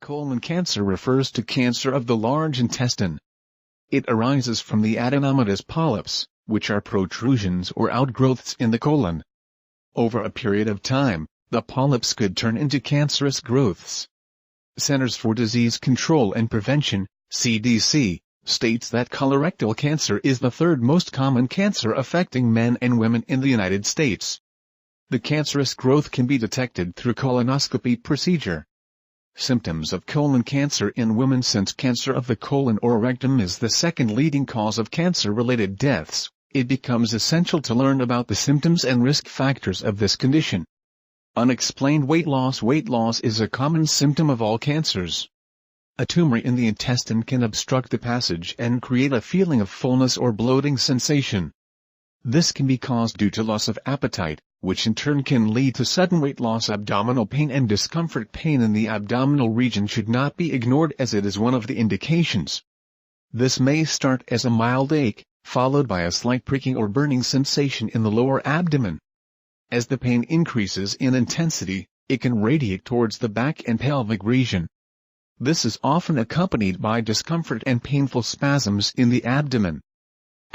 Colon cancer refers to cancer of the large intestine. It arises from the adenomatous polyps, which are protrusions or outgrowths in the colon. Over a period of time, the polyps could turn into cancerous growths. Centers for Disease Control and Prevention, CDC, states that colorectal cancer is the third most common cancer affecting men and women in the United States. The cancerous growth can be detected through colonoscopy procedure. Symptoms of colon cancer in women. Since cancer of the colon or rectum is the second leading cause of cancer-related deaths, it becomes essential to learn about the symptoms and risk factors of this condition. Unexplained weight loss. Weight loss is a common symptom of all cancers. A tumor in the intestine can obstruct the passage and create a feeling of fullness or bloating sensation. This can be caused due to loss of appetite, which in turn can lead to sudden weight loss. Abdominal pain and discomfort. Pain in the abdominal region should not be ignored as it is one of the indications. This may start as a mild ache, followed by a slight pricking or burning sensation in the lower abdomen. As the pain increases in intensity, it can radiate towards the back and pelvic region. This is often accompanied by discomfort and painful spasms in the abdomen.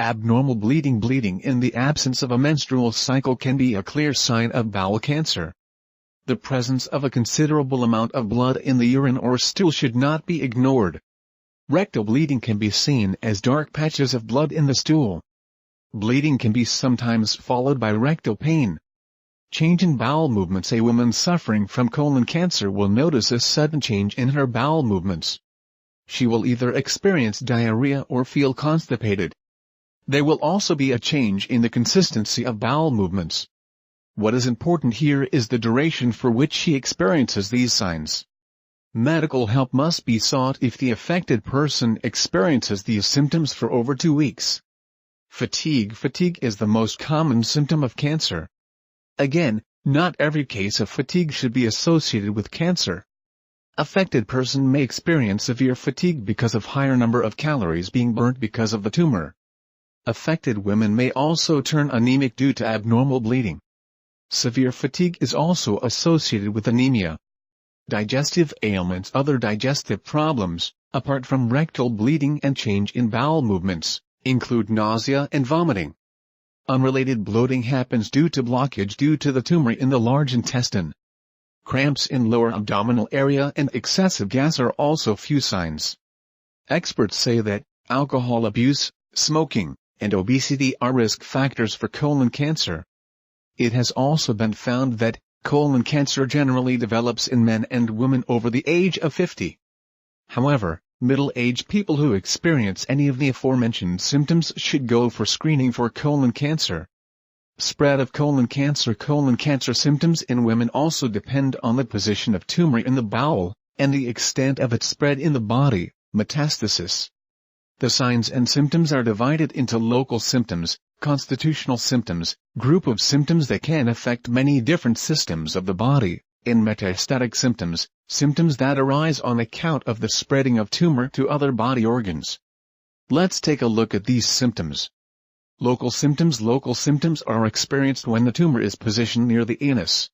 Abnormal bleeding. Bleeding in the absence of a menstrual cycle can be a clear sign of bowel cancer. The presence of a considerable amount of blood in the urine or stool should not be ignored. Rectal bleeding can be seen as dark patches of blood in the stool. Bleeding can be sometimes followed by rectal pain. Change in bowel movements. A woman suffering from colon cancer will notice a sudden change in her bowel movements. She will either experience diarrhea or feel constipated. There will also be a change in the consistency of bowel movements. What is important here is the duration for which she experiences these signs. Medical help must be sought if the affected person experiences these symptoms for over 2 weeks. Fatigue. Fatigue is the most common symptom of cancer. Again, not every case of fatigue should be associated with cancer. Affected person may experience severe fatigue because of higher number of calories being burnt because of the tumor. Affected women may also turn anemic due to abnormal bleeding. Severe fatigue is also associated with anemia. Digestive ailments. Other digestive problems, apart from rectal bleeding and change in bowel movements, include nausea and vomiting. Unrelated bloating happens due to blockage due to the tumor in the large intestine. Cramps in lower abdominal area and excessive gas are also few signs. Experts say that alcohol abuse, smoking, and obesity are risk factors for colon cancer. It has also been found that colon cancer generally develops in men and women over the age of 50. However, middle-aged people who experience any of the aforementioned symptoms should go for screening for colon cancer. Spread of colon cancer. Colon cancer symptoms in women also depend on the position of tumor in the bowel, and the extent of its spread in the body, metastasis. The signs and symptoms are divided into local symptoms, constitutional symptoms, group of symptoms that can affect many different systems of the body, and metastatic symptoms, symptoms that arise on account of the spreading of tumor to other body organs. Let's take a look at these symptoms. Local symptoms. Local symptoms are experienced when the tumor is positioned near the anus.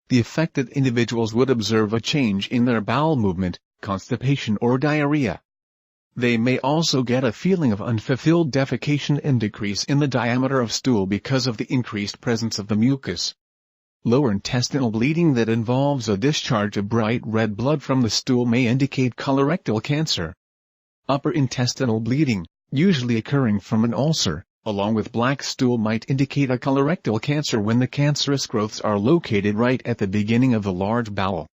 The affected individuals would observe a change in their bowel movement, constipation or diarrhea. They may also get a feeling of unfulfilled defecation and decrease in the diameter of stool because of the increased presence of the mucus. Lower intestinal bleeding that involves a discharge of bright red blood from the stool may indicate colorectal cancer. Upper intestinal bleeding, usually occurring from an ulcer, along with black stool might indicate a colorectal cancer when the cancerous growths are located right at the beginning of the large bowel.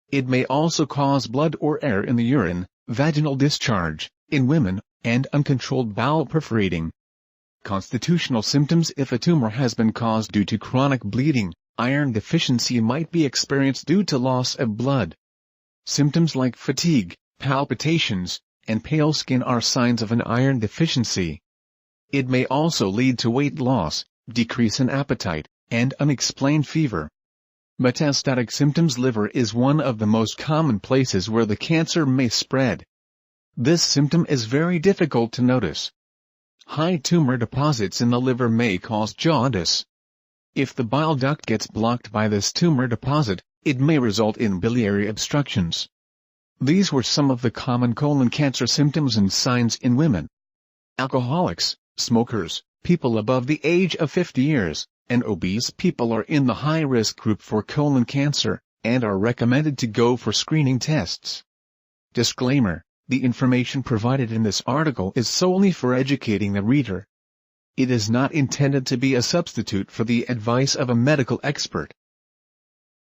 It may also cause blood or air in the urine, vaginal discharge, in women, and uncontrolled bowel perforating. Constitutional symptoms. If a tumor has been caused due to chronic bleeding, iron deficiency might be experienced due to loss of blood. Symptoms like fatigue, palpitations, and pale skin are signs of an iron deficiency. It may also lead to weight loss, decrease in appetite, and unexplained fever. Metastatic symptoms. Liver is one of the most common places where the cancer may spread. This symptom is very difficult to notice. High tumor deposits in the liver may cause jaundice. If the bile duct gets blocked by this tumor deposit, it may result in biliary obstructions. These were some of the common colon cancer symptoms and signs in women. Alcoholics, smokers, people above the age of 50 years, and obese people are in the high-risk group for colon cancer, and are recommended to go for screening tests. Disclaimer: the information provided in this article is solely for educating the reader. It is not intended to be a substitute for the advice of a medical expert.